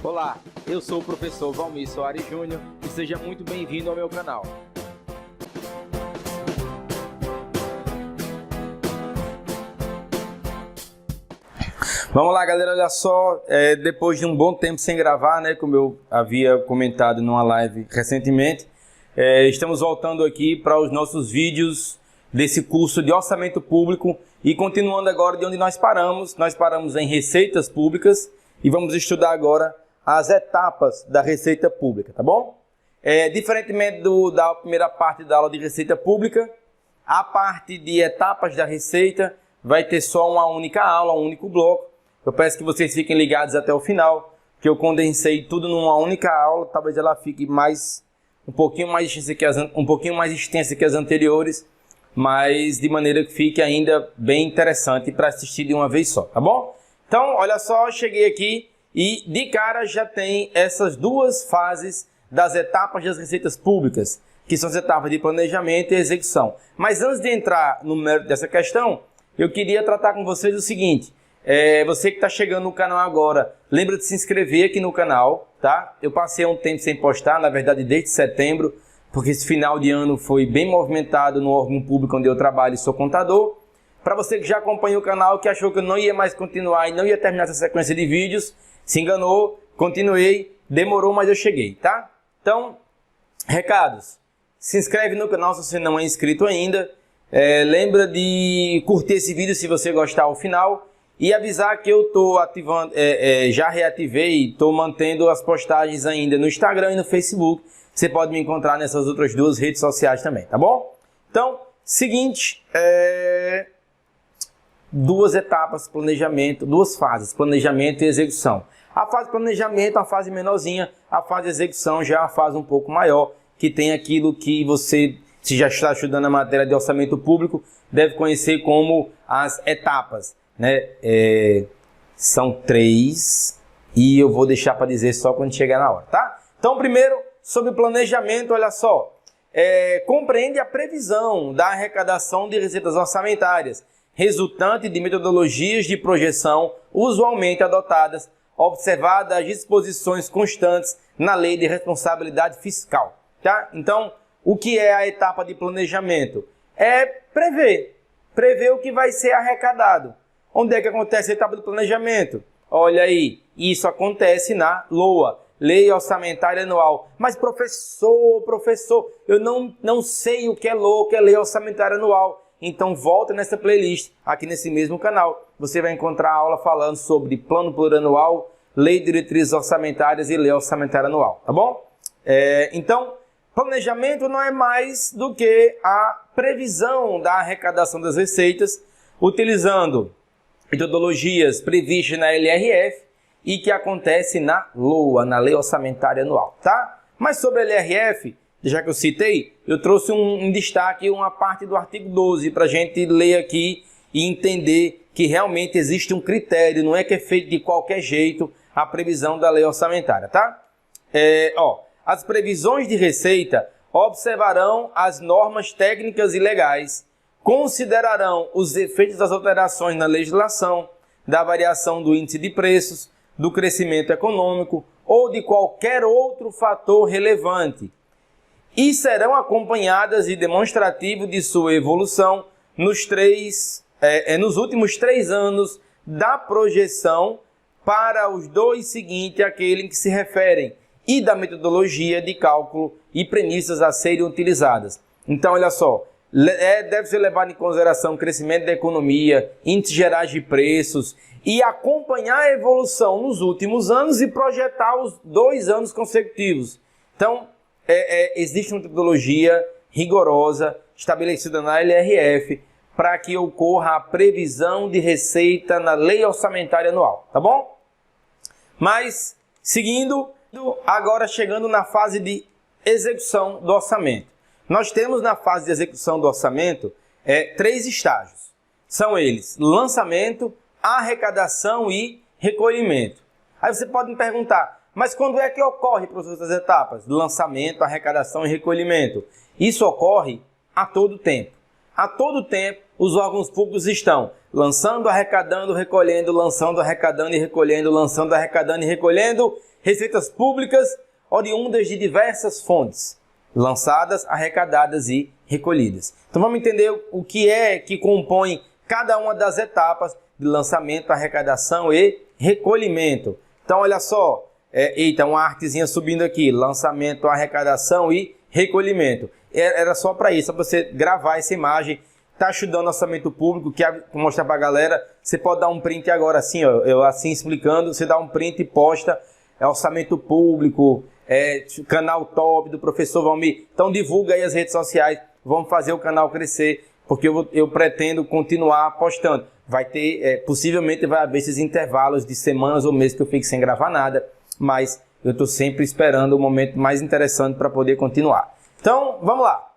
Olá, eu sou o professor Valmir Soares Júnior e seja muito bem-vindo ao meu canal. Vamos lá, galera, olha só, depois de um bom tempo sem gravar, né, como eu havia comentado numa live recentemente, estamos voltando aqui para os nossos vídeos desse curso de orçamento público e continuando agora de onde nós paramos em receitas públicas e vamos estudar agora as etapas da receita pública, tá bom? Diferentemente da primeira parte da aula de receita pública, a parte de etapas da receita vai ter só uma única aula, um único bloco. Eu peço que vocês fiquem ligados até o final, que eu condensei tudo numa única aula, talvez ela fique um pouquinho mais extensa que as anteriores, mas de maneira que fique ainda bem interessante para assistir de uma vez só, tá bom? Então, olha só, cheguei aqui e de cara já tem essas duas fases das etapas das receitas públicas, que são as etapas de planejamento e execução. Mas antes de entrar no mérito dessa questão, eu queria tratar com vocês o seguinte. Você que está chegando no canal agora, lembra de se inscrever aqui no canal, tá? Eu passei um tempo sem postar, na verdade desde setembro, porque esse final de ano foi bem movimentado no órgão público onde eu trabalho e sou contador. Para você que já acompanha o canal, que achou que eu não ia mais continuar e não ia terminar essa sequência de vídeos, se enganou, continuei, demorou, mas eu cheguei, tá? Então, recados. Se inscreve no canal se você não é inscrito ainda. Lembra de curtir esse vídeo se você gostar ao final. E avisar que eu estou ativando, já reativei, estou mantendo as postagens ainda no Instagram e no Facebook. Você pode me encontrar nessas outras duas redes sociais também, tá bom? Então, seguinte, duas etapas, planejamento, duas fases, planejamento e execução. A fase de planejamento é uma fase menorzinha, a fase de execução já é uma fase um pouco maior, que tem aquilo que você, se já está estudando a matéria de orçamento público, deve conhecer como as etapas, né? São 3 e eu vou deixar para dizer só quando chegar na hora, tá? Então, primeiro, sobre planejamento, olha só, compreende a previsão da arrecadação de receitas orçamentárias, resultante de metodologias de projeção usualmente adotadas, observadas as disposições constantes na Lei de Responsabilidade Fiscal, tá? Então, o que é a etapa de planejamento? É prever o que vai ser arrecadado. Onde é que acontece a etapa do planejamento? Olha aí, isso acontece na LOA, Lei Orçamentária Anual. Mas professor, eu não sei o que é LOA, o que é Lei Orçamentária Anual. Então volta nessa playlist, aqui nesse mesmo canal. Você vai encontrar aula falando sobre Plano Plurianual, Lei de Diretrizes Orçamentárias e Lei Orçamentária Anual, tá bom? Então, planejamento não é mais do que a previsão da arrecadação das receitas, utilizando metodologias previstas na LRF e que acontece na LOA, na Lei Orçamentária Anual, tá? Mas sobre a LRF, já que eu citei, eu trouxe um destaque, uma parte do artigo 12 para a gente ler aqui e entender que realmente existe um critério, não é que é feito de qualquer jeito a previsão da lei orçamentária, tá? As previsões de receita observarão as normas técnicas e legais, considerarão os efeitos das alterações na legislação, da variação do índice de preços, do crescimento econômico ou de qualquer outro fator relevante, e serão acompanhadas de demonstrativo de sua evolução nos últimos 3 anos da projeção para os 2 seguintes, aquele em que se referem, e da metodologia de cálculo e premissas a serem utilizadas. Então, olha só, deve ser levado em consideração o crescimento da economia, índices gerais de preços, e acompanhar a evolução nos últimos anos e projetar os 2 anos consecutivos. Então, existe uma metodologia rigorosa estabelecida na LRF para que ocorra a previsão de receita na Lei Orçamentária Anual, tá bom? Mas, seguindo, agora chegando na fase de execução do orçamento. Nós temos na fase de execução do orçamento 3 estágios. São eles: lançamento, arrecadação e recolhimento. Aí você pode me perguntar, mas quando é que ocorre, professor, essas etapas? Lançamento, arrecadação e recolhimento. Isso ocorre a todo tempo. A todo tempo, os órgãos públicos estão lançando, arrecadando, recolhendo, lançando, arrecadando e recolhendo, lançando, arrecadando e recolhendo receitas públicas oriundas de diversas fontes, lançadas, arrecadadas e recolhidas. Então vamos entender o que é que compõe cada uma das etapas de lançamento, arrecadação e recolhimento. Então olha só, eita, uma artezinha subindo aqui, lançamento, arrecadação e recolhimento. Era só para isso, só para você gravar essa imagem. Está estudando orçamento público, quer mostrar para a galera, você pode dar um print agora assim, ó, eu assim explicando, você dá um print e posta, orçamento público, canal top do professor Valmir. Então divulga aí as redes sociais, vamos fazer o canal crescer, porque eu pretendo continuar postando. Vai ter, possivelmente vai haver esses intervalos de semanas ou meses que eu fique sem gravar nada, mas eu estou sempre esperando o momento mais interessante para poder continuar. Então, vamos lá.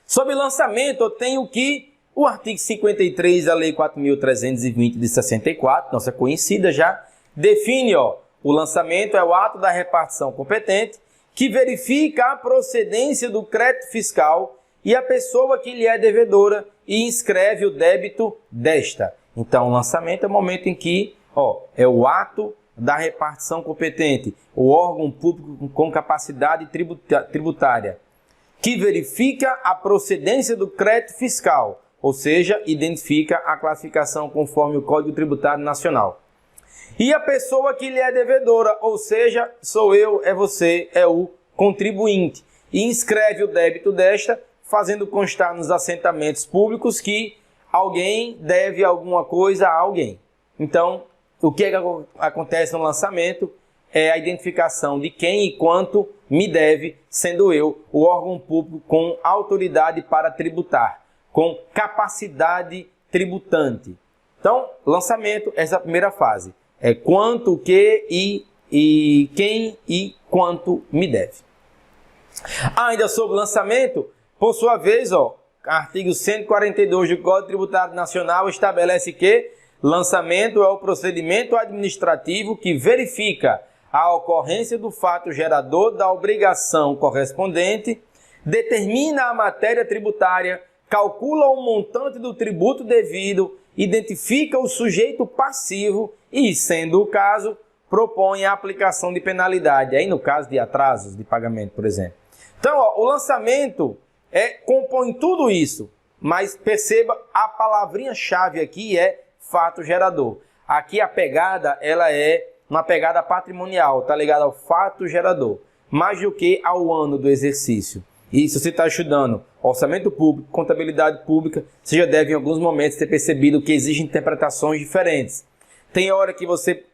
Sobre lançamento, eu tenho que o artigo 53 da Lei 4.320 de 64, nossa conhecida já, define, ó, o lançamento é o ato da repartição competente que verifica a procedência do crédito fiscal e a pessoa que lhe é devedora e inscreve o débito desta. Então, o lançamento é o momento em que, ó, é o ato da repartição competente, o órgão público com capacidade tributária, que verifica a procedência do crédito fiscal, ou seja, identifica a classificação conforme o Código Tributário Nacional. E a pessoa que lhe é devedora, ou seja, sou eu, é você, é o contribuinte, e inscreve o débito desta, fazendo constar nos assentamentos públicos que alguém deve alguma coisa a alguém. Então, o que acontece no lançamento é a identificação de quem e quanto me deve, sendo eu o órgão público com autoridade para tributar, com capacidade tributante. Então, lançamento, essa é a primeira fase. É quanto, o que e quem e quanto me deve. Ainda sobre lançamento, por sua vez, ó, artigo 142 do Código Tributário Nacional estabelece que lançamento é o procedimento administrativo que verifica a ocorrência do fato gerador da obrigação correspondente, determina a matéria tributária, calcula o montante do tributo devido, identifica o sujeito passivo e, sendo o caso, propõe a aplicação de penalidade, aí no caso de atrasos de pagamento, por exemplo. Então, ó, o lançamento compõe tudo isso, mas perceba, a palavrinha-chave aqui é fato gerador. Aqui a pegada, ela é uma pegada patrimonial, está ligada ao fato gerador, mais do que ao ano do exercício. E se você está estudando orçamento público, contabilidade pública, você já deve em alguns momentos ter percebido que existem interpretações diferentes. Tem hora que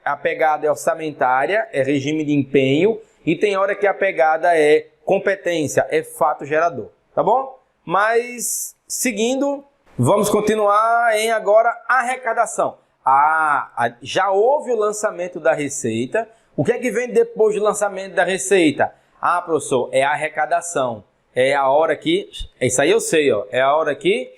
a pegada é orçamentária, é regime de empenho, e tem hora que a pegada é competência, é fato gerador, tá bom? Mas, seguindo, vamos continuar em agora arrecadação. Já houve o lançamento da receita. O que é que vem depois do lançamento da receita? Professor, é a arrecadação. É a hora que... Isso aí eu sei, ó. É a hora que...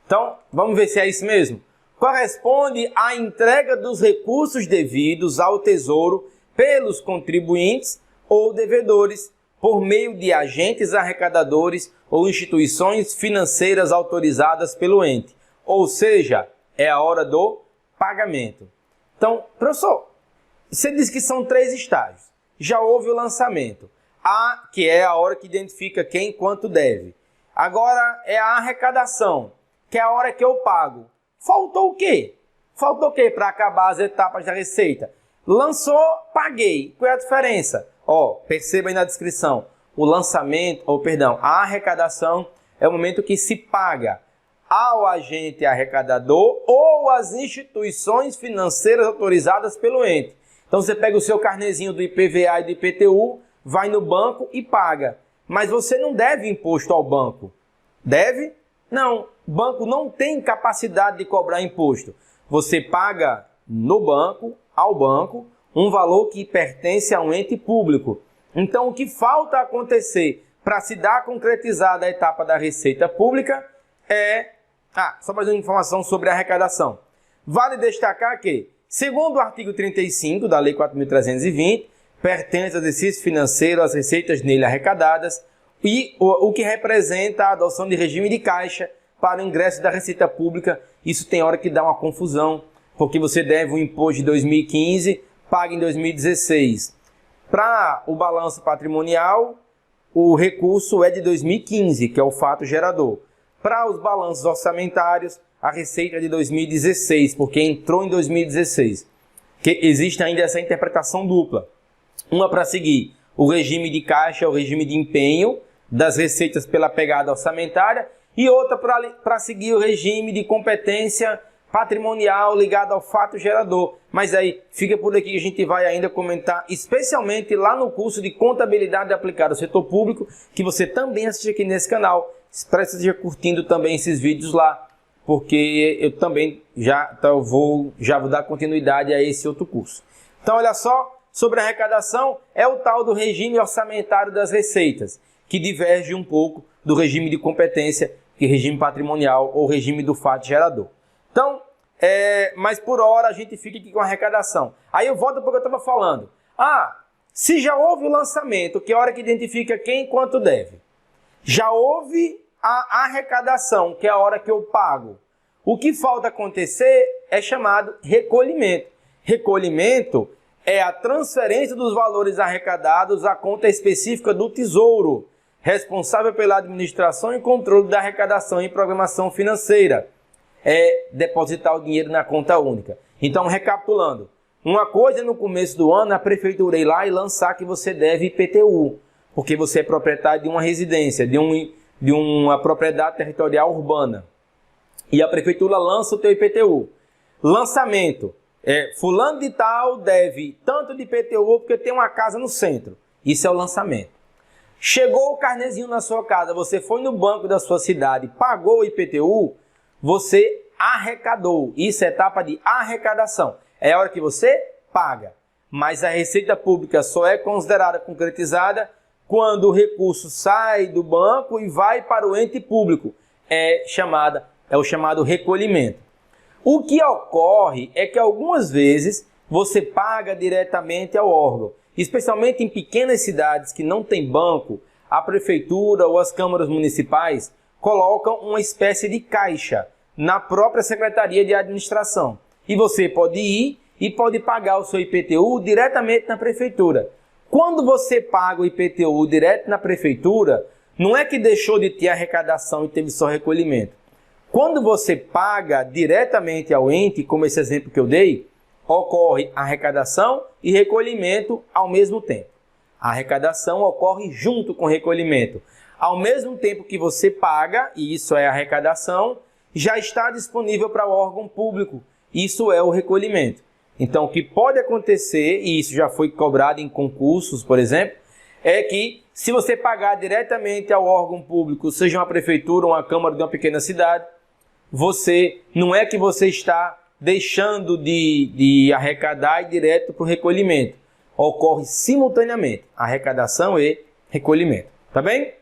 Então, vamos ver se é isso mesmo. Corresponde à entrega dos recursos devidos ao Tesouro pelos contribuintes ou devedores por meio de agentes arrecadadores ou instituições financeiras autorizadas pelo ente. Ou seja, é a hora do pagamento. Então, professor, você disse que são 3 estágios. Já houve o lançamento. Que é a hora que identifica quem quanto deve. Agora é a arrecadação, que é a hora que eu pago. Faltou o quê? Faltou o quê para acabar as etapas da receita? Lançou, paguei. Qual é a diferença? Perceba aí na descrição. A arrecadação é o momento que se paga ao agente arrecadador ou às instituições financeiras autorizadas pelo ente. Então você pega o seu carnezinho do IPVA e do IPTU, vai no banco e paga. Mas você não deve imposto ao banco. Deve? Não. O banco não tem capacidade de cobrar imposto. Você paga no banco, ao banco, um valor que pertence a um ente público. Então o que falta acontecer para se dar concretizada a etapa da receita pública é... só mais uma informação sobre a arrecadação. Vale destacar que, segundo o artigo 35 da Lei 4.320, pertence ao exercício financeiro às receitas nele arrecadadas e o que representa a adoção de regime de caixa para o ingresso da Receita Pública. Isso tem hora que dá uma confusão, porque você deve o imposto de 2015, paga em 2016. Para o balanço patrimonial, o recurso é de 2015, que é o fato gerador. Para os balanços orçamentários, a receita é de 2016, porque entrou em 2016. Que existe ainda essa interpretação dupla. Uma para seguir o regime de caixa, o regime de empenho das receitas pela pegada orçamentária, e outra para seguir o regime de competência patrimonial ligado ao fato gerador. Mas aí, fica por aqui, a gente vai ainda comentar, especialmente lá no curso de Contabilidade Aplicada ao Setor Público, que você também assiste aqui nesse canal. Espero que você esteja curtindo também esses vídeos lá, porque eu também já vou dar continuidade a esse outro curso. Então, olha só, sobre a arrecadação, é o tal do regime orçamentário das receitas, que diverge um pouco do regime de competência, que é regime patrimonial ou regime do fato gerador. Então, mas por hora a gente fica aqui com a arrecadação. Aí eu volto para o que eu estava falando. Se já houve o lançamento, que é a hora que identifica quem e quanto deve. Já houve a arrecadação, que é a hora que eu pago. O que falta acontecer é chamado recolhimento. Recolhimento é a transferência dos valores arrecadados à conta específica do Tesouro, responsável pela administração e controle da arrecadação e programação financeira. É depositar o dinheiro na conta única. Então, recapitulando, uma coisa no começo do ano, a prefeitura ir lá e lançar que você deve IPTU, porque você é proprietário de uma residência, de uma propriedade territorial urbana. E a prefeitura lança o teu IPTU. Lançamento. Fulano de tal deve tanto de IPTU porque tem uma casa no centro. Isso é o lançamento. Chegou o carnezinho na sua casa, você foi no banco da sua cidade, pagou o IPTU, você arrecadou. Isso é etapa de arrecadação. É a hora que você paga. Mas a Receita Pública só é considerada concretizada quando o recurso sai do banco e vai para o ente público. É o chamado recolhimento. O que ocorre é que algumas vezes você paga diretamente ao órgão. Especialmente em pequenas cidades que não tem banco, a prefeitura ou as câmaras municipais colocam uma espécie de caixa na própria Secretaria de Administração. E você pode ir e pode pagar o seu IPTU diretamente na prefeitura. Quando você paga o IPTU direto na prefeitura, não é que deixou de ter arrecadação e teve só recolhimento. Quando você paga diretamente ao ente, como esse exemplo que eu dei, ocorre arrecadação e recolhimento ao mesmo tempo. A arrecadação ocorre junto com o recolhimento. Ao mesmo tempo que você paga, e isso é arrecadação, já está disponível para o órgão público. Isso é o recolhimento. Então, o que pode acontecer, e isso já foi cobrado em concursos, por exemplo, é que se você pagar diretamente ao órgão público, seja uma prefeitura ou uma câmara de uma pequena cidade, não é que você está deixando de arrecadar e direto para o recolhimento. Ocorre simultaneamente arrecadação e recolhimento. Tá bem?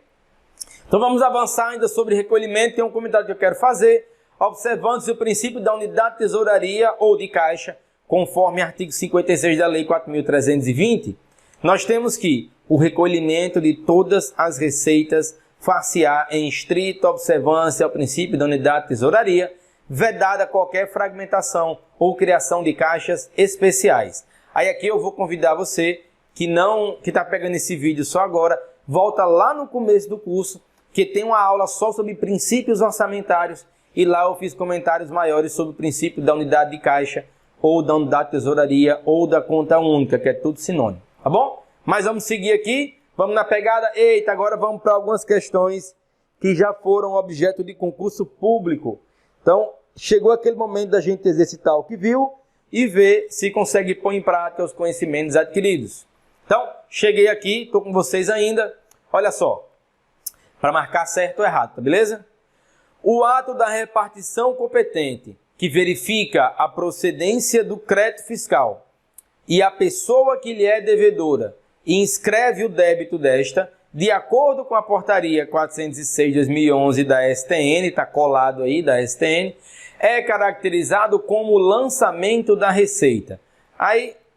Então vamos avançar ainda sobre recolhimento. Tem um comentário que eu quero fazer. Observando-se o princípio da unidade de tesouraria ou de caixa, conforme artigo 56 da Lei 4.320, nós temos que o recolhimento de todas as receitas far-se-á em estrita observância ao princípio da unidade de tesouraria, vedada qualquer fragmentação ou criação de caixas especiais. Aí aqui eu vou convidar você que está pegando esse vídeo só agora, volta lá no começo do curso, que tem uma aula só sobre princípios orçamentários, e lá eu fiz comentários maiores sobre o princípio da unidade de caixa, ou da unidade de tesouraria, ou da conta única, que é tudo sinônimo, tá bom? Mas vamos seguir aqui, vamos na pegada. Eita, agora vamos para algumas questões que já foram objeto de concurso público. Então, chegou aquele momento da gente exercitar o que viu e ver se consegue pôr em prática os conhecimentos adquiridos. Então, cheguei aqui, estou com vocês ainda. Olha só, para marcar certo ou errado, tá beleza? O ato da repartição competente, que verifica a procedência do crédito fiscal, e a pessoa que lhe é devedora e inscreve o débito desta, de acordo com a portaria 406/2011 da STN, está colado aí da STN, é caracterizado como lançamento da receita.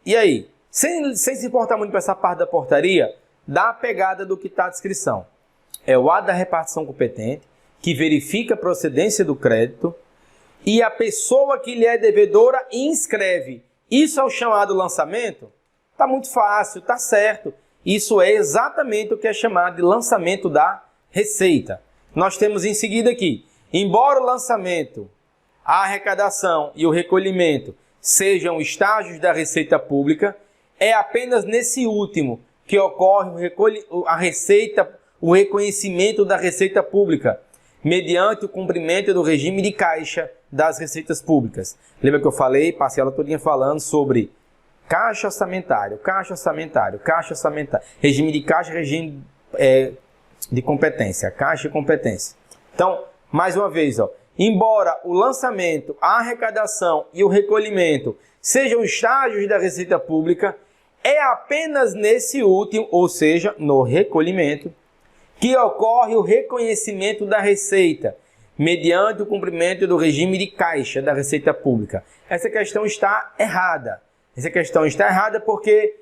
E aí? Sem se importar muito para essa parte da portaria, dá a pegada do que está a descrição. É o ato da repartição competente, que verifica a procedência do crédito, e a pessoa que lhe é devedora inscreve. Isso é o chamado lançamento? Está muito fácil, está certo. Isso é exatamente o que é chamado de lançamento da receita. Nós temos em seguida aqui, embora o lançamento, a arrecadação e o recolhimento sejam estágios da receita pública, é apenas nesse último que ocorre o reconhecimento da receita pública, mediante o cumprimento do regime de caixa das receitas públicas. Lembra que eu falei, passei a aula todinha falando sobre caixa orçamentário, regime de caixa, regime de competência, caixa e competência. Então, mais uma vez, embora o lançamento, a arrecadação e o recolhimento sejam estágios da receita pública, é apenas nesse último, ou seja, no recolhimento, que ocorre o reconhecimento da receita, mediante o cumprimento do regime de caixa da receita pública. Essa questão está errada. Essa questão está errada porque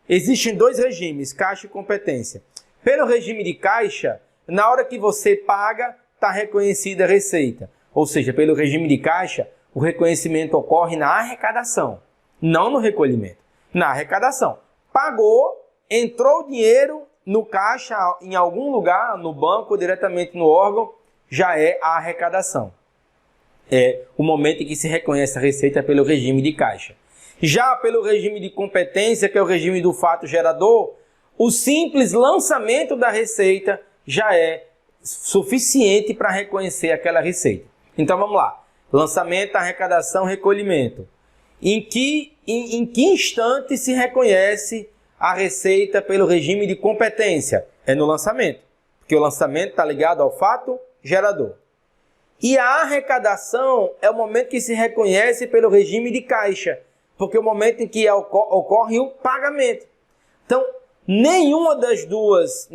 existem dois regimes, caixa e competência. Pelo regime de caixa, na hora que você paga, está reconhecida a receita. Ou seja, pelo regime de caixa, o reconhecimento ocorre na arrecadação, não no recolhimento. Na arrecadação. Pagou, entrou o dinheiro no caixa, em algum lugar, no banco, diretamente no órgão, já é a arrecadação. É o momento em que se reconhece a receita pelo regime de caixa. Já pelo regime de competência, que é o regime do fato gerador, o simples lançamento da receita já é suficiente para reconhecer aquela receita. Então vamos lá. Lançamento, arrecadação, recolhimento. Em que instante se reconhece a receita pelo regime de competência? É no lançamento, porque o lançamento está ligado ao fato gerador. E a arrecadação é o momento que se reconhece pelo regime de caixa, porque é o momento em que ocorre o pagamento. Então, nenhuma das duas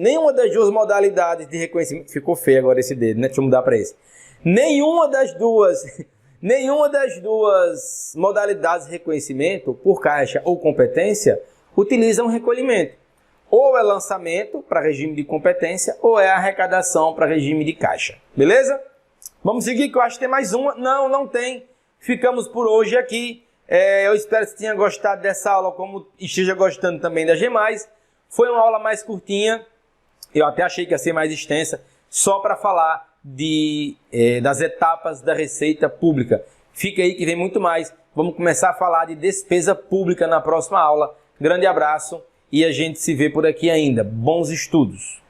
modalidades de reconhecimento... Ficou feio agora esse dedo, né? Deixa eu mudar para esse. Nenhuma das duas modalidades de reconhecimento, por caixa ou competência, utilizam recolhimento. Ou é lançamento para regime de competência, ou é arrecadação para regime de caixa. Beleza? Vamos seguir, que eu acho que tem mais uma. Não tem. Ficamos por hoje aqui. Eu espero que você tenha gostado dessa aula, como esteja gostando também das demais. Foi uma aula mais curtinha. Eu até achei que ia ser mais extensa, só para falar das etapas da receita pública. Fica aí que vem muito mais. Vamos começar a falar de despesa pública na próxima aula. Grande abraço e a gente se vê por aqui ainda. Bons estudos!